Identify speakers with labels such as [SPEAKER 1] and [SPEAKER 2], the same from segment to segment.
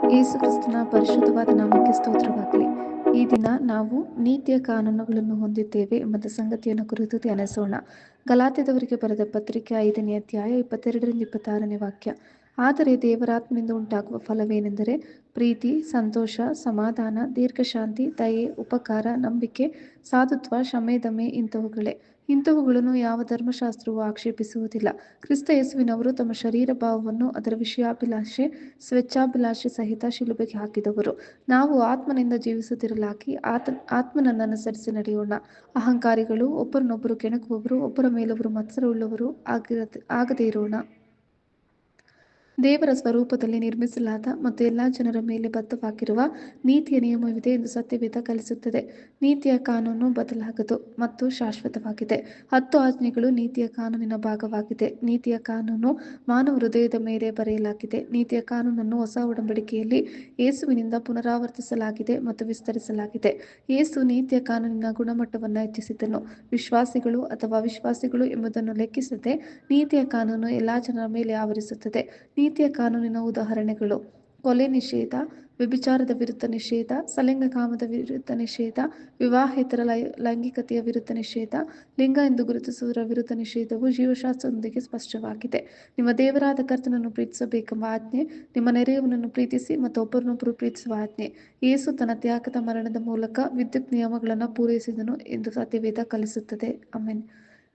[SPEAKER 1] ಯೇಸು ಕ್ರಿಸ್ತನ ಪರಿಶುದ್ಧವಾದ ನಾಮಕ್ಕೆ ಸ್ತೋತ್ರವಾಗಲಿ. ಈ ದಿನ ನಾವು ನೀತಿಯ ಕಾನೂನುಗಳನ್ನು ಹೊಂದಿದ್ದೇವೆ ಎಂಬ ಸಂಗತಿಯನ್ನು ಕುರಿತು ಧ್ಯಾನಿಸೋಣ. ಗಲಾತ್ಯದವರಿಗೆ ಬರೆದ ಪತ್ರಿಕೆ 5ನೇ ಅಧ್ಯಾಯ 22ರಿಂದ 26ನೇ ವಾಕ್ಯ. ಆದರೆ ದೇವರಾತ್ಮನಿಂದ ಉಂಟಾಗುವ ಫಲವೇನೆಂದರೆ ಪ್ರೀತಿ, ಸಂತೋಷ, ಸಮಾಧಾನ, ದೀರ್ಘಶಾಂತಿ, ದಯೆ, ಉಪಕಾರ, ನಂಬಿಕೆ, ಸಾಧುತ್ವ, ಶಮೆ, ದಮೆ ಇಂಥವುಗಳೇ. ಇಂಥವುಗಳನ್ನು ಯಾವ ಧರ್ಮಶಾಸ್ತ್ರವೂ ಆಕ್ಷೇಪಿಸುವುದಿಲ್ಲ. ಕ್ರಿಸ್ತ ಯೇಸುವಿನವರು ತಮ್ಮ ಶರೀರ ಭಾವವನ್ನು ಅದರ ವಿಷಯಾಭಿಲಾಷೆ, ಸ್ವೇಚ್ಛಾಭಿಲಾಷೆ ಸಹಿತ ಶಿಲುಬೆಗೆ ಹಾಕಿದವರು. ನಾವು ಆತ್ಮನಿಂದ ಜೀವಿಸುತ್ತಿರಲಾಗಿ ಆತ್ಮನನ್ನು ಅನುಸರಿಸಿ ನಡೆಯೋಣ. ಅಹಂಕಾರಿಗಳು, ಒಬ್ಬರನ್ನೊಬ್ಬರು ಕೆಣಕುವವರು, ಒಬ್ಬರ ಮೇಲೊಬ್ಬರು ಮತ್ಸರವುಳ್ಳವರು ಆಗದೇ ಇರೋಣ. ದೇವರ ಸ್ವರೂಪದಲ್ಲಿ ನಿರ್ಮಿಸಲಾದ ಮತ್ತು ಎಲ್ಲ ಜನರ ಮೇಲೆ ಬದ್ಧವಾಗಿರುವ ನೀತಿಯ ನಿಯಮವಿದೆ ಎಂದು ಸತ್ಯವೇದ ಕಲಿಸುತ್ತದೆ. ನೀತಿಯ ಕಾನೂನು ಬದಲಾಗದು ಮತ್ತು ಶಾಶ್ವತವಾಗಿದೆ. 10 ಆಜ್ಞೆಗಳು ನೀತಿಯ ಕಾನೂನಿನ ಭಾಗವಾಗಿದೆ. ನೀತಿಯ ಕಾನೂನು ಮಾನವ ಹೃದಯದ ಮೇಲೆ ಬರೆಯಲಾಗಿದೆ. ನೀತಿಯ ಕಾನೂನನ್ನು ಹೊಸ ಒಡಂಬಡಿಕೆಯಲ್ಲಿ ಯೇಸುವಿನಿಂದ ಪುನರಾವರ್ತಿಸಲಾಗಿದೆ ಮತ್ತು ವಿಸ್ತರಿಸಲಾಗಿದೆ. ಯೇಸು ನೀತಿಯ ಕಾನೂನಿನ ಗುಣಮಟ್ಟವನ್ನು ಹೆಚ್ಚಿಸಿದನು. ವಿಶ್ವಾಸಿಗಳು ಅಥವಾ ಅವಿಶ್ವಾಸಿಗಳು ಎಂಬುದನ್ನು ಲೆಕ್ಕಿಸದೆ ನೀತಿಯ ಕಾನೂನು ಎಲ್ಲ ಜನರ ಮೇಲೆ ಆವರಿಸುತ್ತದೆ. ನೀತಿಯ ಕಾನೂನಿನ ಉದಾಹರಣೆಗಳು: ಕೊಲೆ ನಿಷೇಧ, ವ್ಯಭಿಚಾರದ ವಿರುದ್ಧ ನಿಷೇಧ, ಸಲಿಂಗಕಾಮದ ವಿರುದ್ಧ ನಿಷೇಧ, ವಿವಾಹೇತರ ಲೈಂಗಿಕತೆಯ ವಿರುದ್ಧ ನಿಷೇಧ, ಲಿಂಗ ಎಂದು ಗುರುತಿಸುವುದರ ವಿರುದ್ಧ ನಿಷೇಧವು ಜೀವಶಾಸ್ತ್ರದೊಂದಿಗೆ ಸ್ಪಷ್ಟವಾಗಿದೆ. ನಿಮ್ಮ ದೇವರಾದ ಕರ್ತನನ್ನು ಪ್ರೀತಿಸಬೇಕೆಂಬ ಆಜ್ಞೆ, ನಿಮ್ಮ ನೆರೆಯವನನ್ನು ಪ್ರೀತಿಸಿ ಮತ್ತು ಒಬ್ಬರನ್ನೊಬ್ಬರು ಪ್ರೀತಿಸುವ ಆಜ್ಞೆ. ಯೇಸು ತನ್ನ ತ್ಯಾಗದ ಮರಣದ ಮೂಲಕ ವಿದ್ಯುತ್ ನಿಯಮಗಳನ್ನು ಪೂರೈಸಿದನು ಎಂದು ಸತ್ಯವೇದ ಕಲಿಸುತ್ತದೆ. ಆಮೆನ್.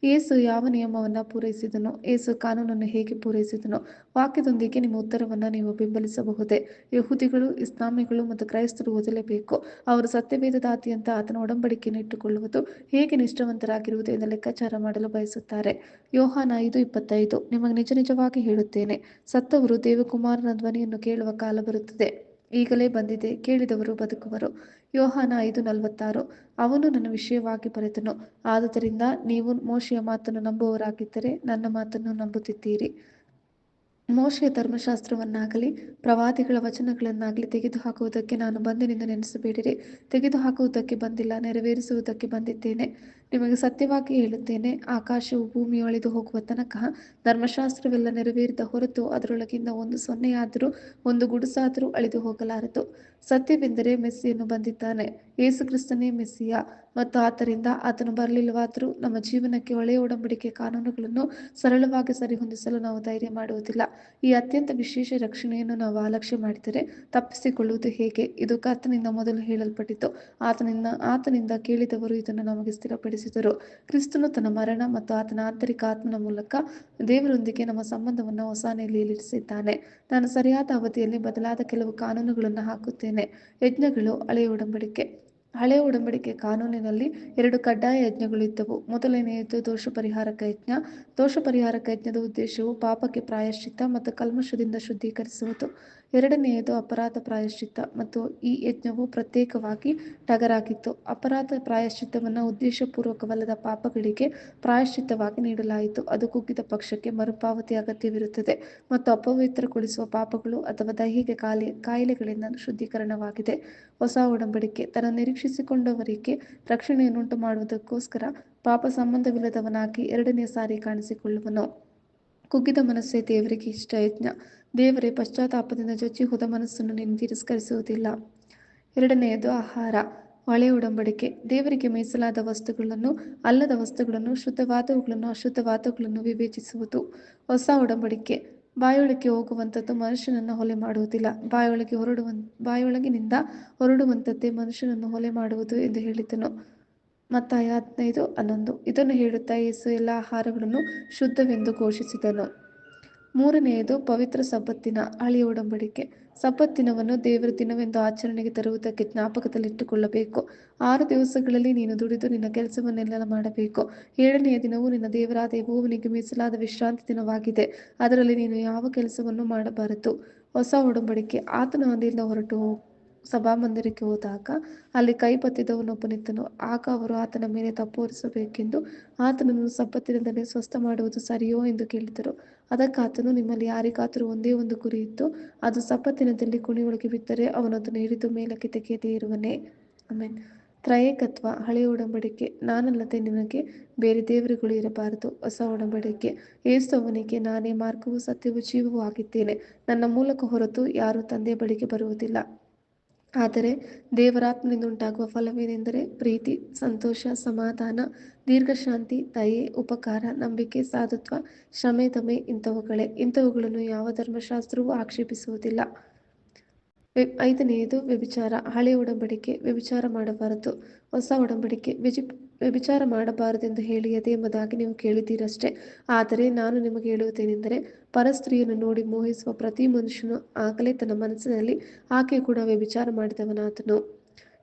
[SPEAKER 1] ಯೇಸು ಯಾವ ನಿಯಮವನ್ನು ಪೂರೈಸಿದನು? ಯೇಸು ಕಾನೂನನ್ನು ಹೇಗೆ ಪೂರೈಸಿದನು? ವಾಕ್ಯದೊಂದಿಗೆ ನಿಮ್ಮ ಉತ್ತರವನ್ನು ನೀವು ಬೆಂಬಲಿಸಬಹುದೇ? ಯಹೂದಿಗಳು, ಇಸ್ಲಾಮಿಗಳು ಮತ್ತು ಕ್ರೈಸ್ತರು ಓದಲೇಬೇಕು. ಅವರು ಸತ್ಯವೇದದಾದ್ಯಂತ ಆತನ ಒಡಂಬಡಿಕೆಯನ್ನು ಇಟ್ಟುಕೊಳ್ಳುವುದು ಹೇಗೆ ನಿಷ್ಠಾವಂತರಾಗಿರುವುದು ಎಂದು ಲೆಕ್ಕಾಚಾರ ಮಾಡಲು ಬಯಸುತ್ತಾರೆ. ಯೋಹಾನ 5:25. ನಿಮಗೆ ನಿಜ ನಿಜವಾಗಿ ಹೇಳುತ್ತೇನೆ, ಸತ್ತವರು ದೇವಕುಮಾರನ ಧ್ವನಿಯನ್ನು ಕೇಳುವ ಕಾಲ ಬರುತ್ತದೆ, ಈಗಲೇ ಬಂದಿದೆ, ಕೇಳಿದವರು ಬದುಕುವರು. ಯೋಹಾನ 5:46. ಅವನು ನನ್ನ ವಿಷಯವಾಗಿ ಬರೆದನು. ಆದುದರಿಂದ ನೀವು ಮೋಶೆಯ ಮಾತನ್ನು ನಂಬುವವರಾಗಿದ್ದರೆ ನನ್ನ ಮಾತನ್ನು ನಂಬುತ್ತಿದ್ದೀರಿ. ಮೋಶೆಯ ಧರ್ಮಶಾಸ್ತ್ರವನ್ನಾಗಲಿ ಪ್ರವಾದಿಗಳ ವಚನಗಳನ್ನಾಗಲಿ ತೆಗೆದುಹಾಕುವುದಕ್ಕೆ ನಾನು ಬಂದೆನೆಂದು ನೆನೆಸಬೇಡಿರಿ. ತೆಗೆದುಹಾಕುವುದಕ್ಕೆ ಬಂದಿಲ್ಲ, ನೆರವೇರಿಸುವುದಕ್ಕೆ ಬಂದಿದ್ದೇನೆ. ನಿಮಗೆ ಸತ್ಯವಾಗಿ ಹೇಳುತ್ತೇನೆ, ಆಕಾಶವು ಭೂಮಿಯು ಅಳಿದು ಹೋಗುವ ತನಕ ಧರ್ಮಶಾಸ್ತ್ರವೆಲ್ಲ ನೆರವೇರಿದ ಹೊರತು ಅದರೊಳಗಿಂದ ಒಂದು ಸೊನ್ನೆಯಾದರೂ ಒಂದು ಗುಡುಸಾದರೂ ಅಳಿದು ಹೋಗಲಾರದು. ಸತ್ಯವೆಂದರೆ ಮೆಸ್ಸಿಯನು ಬಂದಿದ್ದಾನೆ, ಯೇಸು ಕ್ರಿಸ್ತನೇ ಮೆಸ್ಸಿಯ, ಮತ್ತು ಆದ್ದರಿಂದ ಆತನು ಬರಲಿಲ್ಲವಾದರೂ ನಮ್ಮ ಜೀವನಕ್ಕೆ ಒಳ್ಳೆಯ ಒಡಂಬಡಿಕೆ ಕಾನೂನುಗಳನ್ನು ಸರಳವಾಗಿ ಸರಿಹೊಂದಿಸಲು ನಾವು ಧೈರ್ಯ ಮಾಡುವುದಿಲ್ಲ. ಈ ಅತ್ಯಂತ ವಿಶೇಷ ರಕ್ಷಣೆಯನ್ನು ನಾವು ಅಲಕ್ಷ್ಯ ಮಾಡಿದರೆ ತಪ್ಪಿಸಿಕೊಳ್ಳುವುದು ಹೇಗೆ? ಇದು ಕರ್ತನಿಂದ ಮೊದಲು ಹೇಳಲ್ಪಟ್ಟಿತು. ಆತನಿಂದ ಕೇಳಿದವರು ಇದನ್ನು ನಮಗೆ ಸ್ಥಿರಪಡಿಸಿದರು. ಕ್ರಿಸ್ತನು ತನ್ನ ಮರಣ ಮತ್ತು ಆತನ ಆಂತರಿಕ ಆತ್ಮನ ಮೂಲಕ ದೇವರೊಂದಿಗೆ ನಮ್ಮ ಸಂಬಂಧವನ್ನು ಹೊಸ ನೆಲೆಯಲ್ಲಿರಿಸಿದ್ದಾನೆ. ನಾನು ಸರಿಯಾದ ಅವಧಿಯಲ್ಲಿ ಬದಲಾದ ಕೆಲವು ಕಾನೂನುಗಳನ್ನು ಹಾಕುತ್ತೇನೆ. ಯಜ್ಞಗಳು. ಹಳೆಯ ಒಡಂಬಡಿಕೆ. ಹಳೆಯ ಒಡಂಬಡಿಕೆ ಕಾನೂನಿನಲ್ಲಿ 2 ಕಡ್ಡಾಯ ಯಜ್ಞಗಳು ಇದ್ದವು. ಮೊದಲನೆಯದು ದೋಷಪರಿಹಾರಕ ಯಜ್ಞ. ದೋಷಪರಿಹಾರಕ ಯಜ್ಞದ ಉದ್ದೇಶವು ಪಾಪಕ್ಕೆ ಪ್ರಾಯಶ್ಚಿತ್ತ ಮತ್ತು ಕಲ್ಮಶದಿಂದ ಶುದ್ಧೀಕರಿಸುವುದು. ಎರಡನೆಯದು ಅಪರಾಧ ಪ್ರಾಯಶ್ಚಿತ್ತ, ಮತ್ತು ಈ ಯಜ್ಞವು ಪ್ರತ್ಯೇಕವಾಗಿ ಟಗರಾಗಿತ್ತು. ಅಪರಾಧ ಪ್ರಾಯಶ್ಚಿತ್ತವನ್ನು ಉದ್ದೇಶಪೂರ್ವಕವಲ್ಲದ ಪಾಪಗಳಿಗೆ ಪ್ರಾಯಶ್ಚಿತ್ತವಾಗಿ ನೀಡಲಾಯಿತು. ಅದು ಕುಗ್ಗಿದ ಪಕ್ಷಕ್ಕೆ ಮರುಪಾವತಿ ಅಗತ್ಯವಿರುತ್ತದೆ ಮತ್ತು ಅಪವಿತ್ರಗೊಳಿಸುವ ಪಾಪಗಳು ಅಥವಾ ದೈಹಿಕ ಕಾಯಿಲೆಗಳಿಂದ ಶುದ್ಧೀಕರಣವಾಗಿದೆ. ಹೊಸ ಒಡಂಬಡಿಕೆ ತನ್ನ ನಿರೀಕ್ಷಿಸಿಕೊಂಡವರಿಗೆ ರಕ್ಷಣೆಯನ್ನುಂಟು ಮಾಡುವುದಕ್ಕೋಸ್ಕರ ಪಾಪ ಸಂಬಂಧವಿಲ್ಲದವನಾಗಿ ಎರಡನೇ ಸಾರಿ ಕಾಣಿಸಿಕೊಳ್ಳುವನು. ಕುಗ್ಗಿದ ಮನಸ್ಸೇ ದೇವರಿಗೆ ಇಷ್ಟ ಯಜ್ಞ. ದೇವರೇ ಪಶ್ಚಾತ್ತಾಪದಿಂದ ಜಜ್ಜಿ ಹೋದ ಮನಸ್ಸನ್ನು ನೀನು ತಿರಸ್ಕರಿಸುವುದಿಲ್ಲ. ಎರಡನೆಯದು ಆಹಾರ. ಹಳೆಯ ಒಡಂಬಡಿಕೆ ದೇವರಿಗೆ ಮೀಸಲಾದ ವಸ್ತುಗಳನ್ನು, ಅಲ್ಲದ ವಸ್ತುಗಳನ್ನು, ಶುದ್ಧವಾದವುಗಳನ್ನು, ಅಶುದ್ಧವಾದವುಗಳನ್ನು ವಿವೇಚಿಸುವುದು. ಹೊಸ ಒಡಂಬಡಿಕೆ ಬಾಯೊಳಕ್ಕೆ ಹೋಗುವಂಥದ್ದು ಮನುಷ್ಯನನ್ನು ಹೊಲೆ ಮಾಡುವುದಿಲ್ಲ, ಬಾಯೊಳಗಿನಿಂದ ಹೊರಡುವಂಥದ್ದೇ ಮನುಷ್ಯನನ್ನು ಹೊಲೆ ಮಾಡುವುದು ಎಂದು ಹೇಳಿದನು. ಮತ್ತಾಯ 15:11. ಇದನ್ನು ಹೇಳುತ್ತಾ ಯೇಸು ಎಲ್ಲ ಆಹಾರಗಳನ್ನು ಶುದ್ಧವೆಂದು ಘೋಷಿಸಿದನು. ಮೂರನೆಯದು ಪವಿತ್ರ ಸಬ್ಬತ್ತಿನ. ಹಳೆಯ ಒಡಂಬಡಿಕೆ ಸಬ್ಬತ್ತಿನವನ್ನು ದೇವರ ದಿನವೆಂದು ಆಚರಣೆಗೆ ತರುವುದಕ್ಕೆ ಜ್ಞಾಪಕದಲ್ಲಿಟ್ಟುಕೊಳ್ಳಬೇಕು. 6 ದಿವಸಗಳಲ್ಲಿ ನೀನು ದುಡಿದು ನಿನ್ನ ಕೆಲಸವನ್ನೆಲ್ಲ ಮಾಡಬೇಕು. 7ನೆಯ ದಿನವು ನಿನ್ನ ದೇವರಾದ ಯೆಹೋವನಿಗೆ ಮೀಸಲಾದ ವಿಶ್ರಾಂತಿ ದಿನವಾಗಿದೆ. ಅದರಲ್ಲಿ ನೀನು ಯಾವ ಕೆಲಸವನ್ನೂ ಮಾಡಬಾರದು. ಹೊಸ ಒಡಂಬಡಿಕೆ ಆತನು ಅಲ್ಲಿಂದ ಹೊರಟು ಸಭಾಮಂದಿರಕ್ಕೆ ಹೋದಾಗ ಅಲ್ಲಿ ಕೈಬತ್ತಿದವನೊಬ್ಬನಿದ್ದನು. ಆಗ ಅವರು ಆತನ ಮೇಲೆ ತಪ್ಪು ಹೊರಿಸಬೇಕೆಂದು ಆತನನ್ನು ಸಬ್ಬತ್ತಿನದಲ್ಲಿ ಸ್ವಸ್ಥ ಮಾಡುವುದು ಸರಿಯೋ ಎಂದು ಕೇಳಿದರು. ಅದಕ್ಕಾತನು, ನಿಮ್ಮಲ್ಲಿ ಯಾರಿಗಾದರೂ ಒಂದೇ ಒಂದು ಕುರಿ ಇದ್ದು ಅದು ಸಬ್ಬತ್ತಿನದಲ್ಲಿ ಕುಣಿಯೊಳಗೆ ಬಿದ್ದರೆ ಅವನು ಅದನ್ನು ಹಿಡಿದು ಮೇಲಕ್ಕೆ ತೆಗೆಯದೇ ಇರುವನೇ? ಆಮೆನ್. ತ್ರಯೇಕತ್ವ. ಹಳೆಯ ಒಡಂಬಡಿಕೆ. ನಾನಲ್ಲದೆ ನಿನಗೆ ಬೇರೆ ದೇವರುಗಳು ಇರಬಾರದು. ಹೊಸ ಒಡಂಬಡಿಕೆ. ಯೇಸು ಅವನಿಗೆ, ನಾನೇ ಮಾರ್ಗವೂ ಸತ್ಯವೂ ಜೀವವೂ ಆಗಿದ್ದೇನೆ. ನನ್ನ ಮೂಲಕ ಹೊರತು ಯಾರೂ ತಂದೆಯ ಬಳಿಗೆ ಬರುವುದಿಲ್ಲ. ಆದರೆ ದೇವರಾತ್ಮನಿಂದ ಉಂಟಾಗುವ ಫಲವೇನೆಂದರೆ ಪ್ರೀತಿ, ಸಂತೋಷ, ಸಮಾಧಾನ, ದೀರ್ಘಶಾಂತಿ, ದಯೆ, ಉಪಕಾರ, ನಂಬಿಕೆ, ಸಾಧುತ್ವ, ಕ್ಷಮೆ, ದಮೆ ಇಂಥವುಗಳೇ. ಇಂಥವುಗಳನ್ನು ಯಾವ ಧರ್ಮಶಾಸ್ತ್ರವೂ ಆಕ್ಷೇಪಿಸುವುದಿಲ್ಲ. 5ನೇಯದು ವ್ಯಭಿಚಾರ. ಹಳೆಯ ಒಡಂಬಡಿಕೆ. ವ್ಯಭಿಚಾರ ಮಾಡಬಾರದು. ಹೊಸ ಒಡಂಬಡಿಕೆ. ವ್ಯಭಿಚಾರ ಮಾಡಬಾರದೆಂದು ಹೇಳಿಯದೆ ಎಂಬುದಾಗಿ ನೀವು ಕೇಳಿದ್ದೀರಷ್ಟೇ. ಆದರೆ ನಾನು ನಿಮಗೆ ಹೇಳುವುದೇನೆಂದರೆ, ಪರಸ್ತ್ರೀಯನ್ನು ನೋಡಿ ಮೋಹಿಸುವ ಪ್ರತಿ ಮನುಷ್ಯನು ಆಗಲೇ ತನ್ನ ಮನಸ್ಸಿನಲ್ಲಿ ಆಕೆ ಕೂಡ ವ್ಯಭಿಚಾರ ಮಾಡಿದವನಾದನು.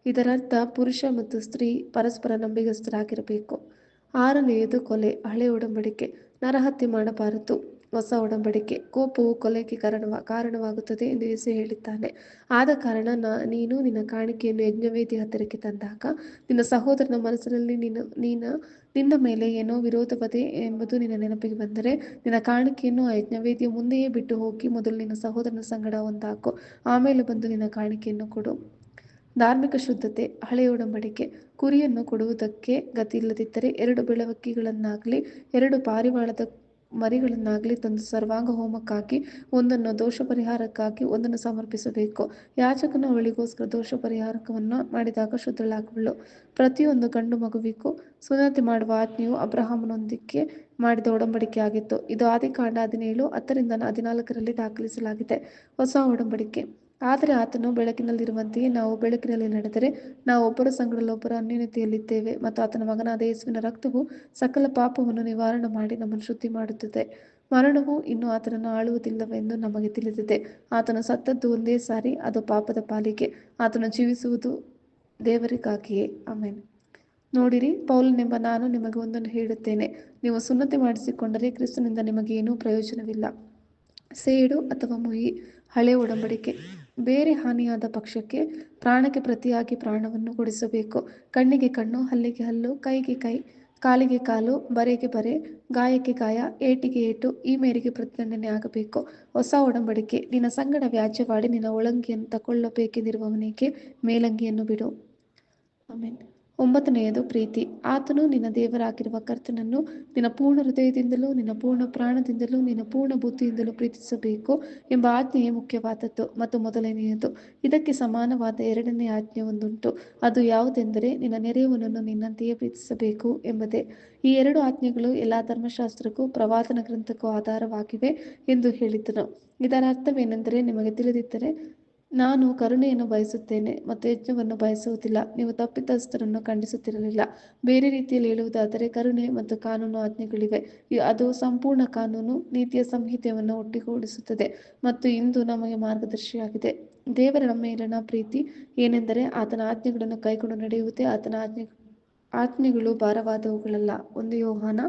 [SPEAKER 1] ಇದರರ್ಥ ಪುರುಷ ಮತ್ತು ಸ್ತ್ರೀ ಪರಸ್ಪರ ನಂಬಿಗಸ್ತರಾಗಿರಬೇಕು. 6ನೇಯದು ಕೊಲೆ. ಹಳೆಯ ಒಡಂಬಡಿಕೆ. ನರಹತ್ಯೆ ಮಾಡಬಾರದು. ಹೊಸ ಒಡಂಬಡಿಕೆ. ಕೋಪವು ಕೊಲೆಗೆ ಕಾರಣವಾಗುತ್ತದೆ ಎಂದು ಯೇಸು ಹೇಳಿದ್ದಾನೆ. ಆದ ಕಾರಣ ನೀನು ನಿನ್ನ ಕಾಣಿಕೆಯನ್ನು ಯಜ್ಞವೇದಿಯ ಹತ್ತಿರಕ್ಕೆ ತಂದಾಗ ನಿನ್ನ ಸಹೋದರನ ಮನಸ್ಸಿನಲ್ಲಿ ನಿನ್ನ ಮೇಲೆ ಏನೋ ವಿರೋಧವದೆ ಎಂಬುದು ನಿನ್ನ ನೆನಪಿಗೆ ಬಂದರೆ ನಿನ್ನ ಕಾಣಿಕೆಯನ್ನು ಆ ಯಜ್ಞವೇದಿಯ ಮುಂದೆಯೇ ಬಿಟ್ಟು ಹೋಗಿ ಮೊದಲು ನಿನ್ನ ಸಹೋದರನ ಸಂಗಡ ಒಂದಾಕು, ಆಮೇಲೆ ಬಂದು ನಿನ್ನ ಕಾಣಿಕೆಯನ್ನು ಕೊಡು. ಧಾರ್ಮಿಕ ಶುದ್ಧತೆ. ಹಳೆಯ ಒಡಂಬಡಿಕೆ. ಕುರಿಯನ್ನು ಕೊಡುವುದಕ್ಕೆ ಗತಿಯಿಲ್ಲದಿದ್ದರೆ 2 ಬೆಳವಕ್ಕಿಗಳನ್ನಾಗಲಿ 2 ಪಾರಿವಾಳದ ಮರಿಗಳನ್ನಾಗಲಿ ತಂದು ಸರ್ವಾಂಗ ಹೋಮಕ್ಕಾಗಿ ಒಂದನ್ನು ದೋಷ ಪರಿಹಾರಕ್ಕಾಗಿ ಒಂದನ್ನು ಸಮರ್ಪಿಸಬೇಕು. ಯಾಜಕನು ಅವಳಿಗೋಸ್ಕರ ದೋಷ ಪರಿಹಾರಕವನ್ನು ಮಾಡಿದಾಗ ಶುದ್ಧಳಾಗುವಳು. ಪ್ರತಿಯೊಂದು ಗಂಡು ಮಗುವಿಗೂ ಸುನ್ನತಿ ಮಾಡುವ ಆಜ್ಞೆಯು ಅಬ್ರಹಾಮನೊಂದಿಗೆ ಮಾಡಿದ ಒಡಂಬಡಿಕೆ ಆಗಿತ್ತು. ಇದು ಆದಿಕಾಂಡ 17:14 ದಾಖಲಿಸಲಾಗಿದೆ. ಹೊಸ ಒಡಂಬಡಿಕೆ. ಆದರೆ ಆತನು ಬೆಳಕಿನಲ್ಲಿರುವಂತೆಯೇ ನಾವು ಬೆಳಕಿನಲ್ಲಿ ನಡೆದರೆ ನಾವು ಒಬ್ಬರ ಸಂಗಡಲೊಬ್ಬರು ಅನ್ಯೋನ್ಯತೆಯಲ್ಲಿದ್ದೇವೆ ಮತ್ತು ಆತನ ಮಗನಾದ ಯೇಸುವಿನ ರಕ್ತವು ಸಕಲ ಪಾಪವನ್ನು ನಿವಾರಣೆ ಮಾಡಿ ನಮ್ಮನ್ನು ಶುದ್ಧಿ ಮಾಡುತ್ತದೆ. ಮರಣವು ಇನ್ನು ಆತನನ್ನು ಆಳುವುದಿಲ್ಲವೆಂದು ನಮಗೆ ತಿಳಿದಿದೆ. ಆತನು ಸತ್ತದ್ದು ಒಂದೇ ಸಾರಿ, ಅದು ಪಾಪದ ಪಾಲಿಗೆ. ಆತನು ಜೀವಿಸುವುದು ದೇವರಿಗಾಗಿಯೇ. ಆಮೆನ್. ನೋಡಿರಿ, ಪೌಲನೆಂಬ ನಾನು ನಿಮಗೆ ಒಂದನ್ನು ಹೇಳುತ್ತೇನೆ, ನೀವು ಸುನ್ನತಿ ಮಾಡಿಸಿಕೊಂಡರೆ ಕ್ರಿಸ್ತನಿಂದ ನಿಮಗೇನೂ ಪ್ರಯೋಜನವಿಲ್ಲ. ಸೇಡು ಅಥವಾ ಮುಯಿ. ಹಳೆಯ ಒಡಂಬಡಿಕೆ. ಬೇರೆ ಹಾನಿಯಾದ ಪಕ್ಷಕ್ಕೆ ಪ್ರಾಣಕ್ಕೆ ಪ್ರತಿಯಾಗಿ ಪ್ರಾಣವನ್ನು ಕೊಡಿಸಬೇಕು. ಕಣ್ಣಿಗೆ ಕಣ್ಣು, ಹಲ್ಲಿಗೆ ಹಲ್ಲು, ಕೈಗೆ ಕೈ, ಕಾಲಿಗೆ ಕಾಲು, ಬರೆಗೆ ಬರೆ, ಗಾಯಕ್ಕೆ ಗಾಯ, ಏಟಿಗೆ ಏಟು, ಈ ಮೇರೆಗೆ ಪ್ರತಿದಂಡನೆ ಆಗಬೇಕು. ಹೊಸ ಒಡಂಬಡಿಕೆ. ನಿನ್ನ ಸಂಗಡ ವ್ಯಾಜ್ಯವಾಡಿ ನಿನ್ನ ಒಳಂಗಿಯನ್ನು ತಕೊಳ್ಳಬೇಕೆಂದಿರುವವನಿಗೆ ಮೇಲಂಗಿಯನ್ನು ಬಿಡು. ಆಮೆನ್. 9ನೇಯದು ಪ್ರೀತಿ. ಆತನು ನಿನ್ನ ದೇವರಾಗಿರುವ ಕರ್ತನನ್ನು ನಿನ್ನ ಪೂರ್ಣ ಹೃದಯದಿಂದಲೂ ನಿನ್ನ ಪೂರ್ಣ ಪ್ರಾಣದಿಂದಲೂ ನಿನ್ನ ಪೂರ್ಣ ಬುದ್ಧಿಯಿಂದಲೂ ಪ್ರೀತಿಸಬೇಕು ಎಂಬ ಆಜ್ಞೆಯೇ ಮುಖ್ಯವಾದದ್ದು ಮತ್ತು ಮೊದಲನೆಯದು. ಇದಕ್ಕೆ ಸಮಾನವಾದ 2ನೇ ಆಜ್ಞೆ ಒಂದುಂಟು. ಅದು ಯಾವುದೆಂದರೆ, ನಿನ್ನ ನೆರೆಯವನನ್ನು ನಿನ್ನಂತೆಯೇ ಪ್ರೀತಿಸಬೇಕು ಎಂಬುದೇ. ಈ 2 ಆಜ್ಞೆಗಳು ಎಲ್ಲ ಧರ್ಮಶಾಸ್ತ್ರಕ್ಕೂ ಪ್ರವಾದನ ಗ್ರಂಥಕ್ಕೂ ಆಧಾರವಾಗಿವೆ ಎಂದು ಹೇಳಿದನು. ಇದರ ಅರ್ಥವೇನೆಂದರೆ, ನಿಮಗೆ ತಿಳಿದಿದ್ದರೆ ನಾನು ಕರುಣೆಯನ್ನು ಬಯಸುತ್ತೇನೆ ಮತ್ತು ಯಜ್ಞವನ್ನು ಬಯಸುವುದಿಲ್ಲ. ನೀವು ತಪ್ಪಿತಸ್ಥರನ್ನು ಖಂಡಿಸುತ್ತಿರಲಿಲ್ಲ. ಬೇರೆ ರೀತಿಯಲ್ಲಿ ಹೇಳುವುದಾದರೆ, ಕರುಣೆ ಮತ್ತು ಕಾನೂನು ಆಜ್ಞೆಗಳಿವೆ. ಅದು ಸಂಪೂರ್ಣ ಕಾನೂನು ನೀತಿಯ ಸಂಹಿತೆಯನ್ನು ಒಟ್ಟುಗೂಡಿಸುತ್ತದೆ ಮತ್ತು ಇಂದು ನಮಗೆ ಮಾರ್ಗದರ್ಶಿಯಾಗಿದೆ. ದೇವರ ಮೇಲಿನ ಪ್ರೀತಿ ಏನೆಂದರೆ, ಆತನ ಆಜ್ಞೆಗಳನ್ನು ಕೈಕೊಂಡು ನಡೆಯುವುದೇ. ಆತನ ಆಜ್ಞೆಗಳು ಭಾರವಾದವುಗಳಲ್ಲ. 1 ಯೋಹಾನ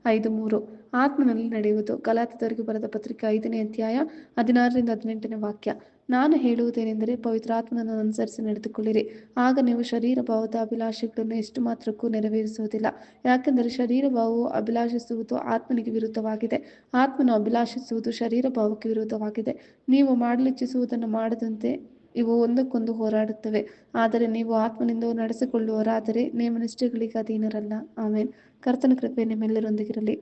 [SPEAKER 1] 5:3. ಆತ್ಮನಲ್ಲಿ ನಡೆಯುವುದು. ಗಲಾತ್ಯದವರಿಗೆ ಬರೆದ ಪತ್ರಿಕೆ 5ನೇ ಅಧ್ಯಾಯ 16-18 ವಾಕ್ಯ. ನಾನು ಹೇಳುವುದೇನೆಂದರೆ, ಪವಿತ್ರಾತ್ಮನನ್ನು ಅನುಸರಿಸಿ ನಡೆದುಕೊಳ್ಳಿರಿ. ಆಗ ನೀವು ಶರೀರ ಭಾವದ ಅಭಿಲಾಷೆಗಳನ್ನು ಎಷ್ಟು ಮಾತ್ರಕ್ಕೂ ನೆರವೇರಿಸುವುದಿಲ್ಲ. ಯಾಕೆಂದರೆ ಶರೀರ ಭಾವವು ಅಭಿಲಾಷಿಸುವುದು ಆತ್ಮನಿಗೆ ವಿರುದ್ಧವಾಗಿದೆ, ಆತ್ಮನು ಅಭಿಲಾಷಿಸುವುದು ಶರೀರ ಭಾವಕ್ಕೆ ವಿರುದ್ಧವಾಗಿದೆ. ನೀವು ಮಾಡಲಿಚ್ಛಿಸುವುದನ್ನು ಮಾಡದಂತೆ ಇವು ಒಂದಕ್ಕೊಂದು ಹೋರಾಡುತ್ತವೆ. ಆದರೆ ನೀವು ಆತ್ಮನಿಂದ ನಡೆಸಿಕೊಳ್ಳುವವರಾದರೆ ನೇಮನಿಷ್ಠೆಗಳಿಗೆ ಅಧೀನರಲ್ಲ. ಆಮೆನ್. ಕರ್ತನ ಕೃಪೆ ನಿಮ್ಮೆಲ್ಲರೊಂದಿಗಿರಲಿ.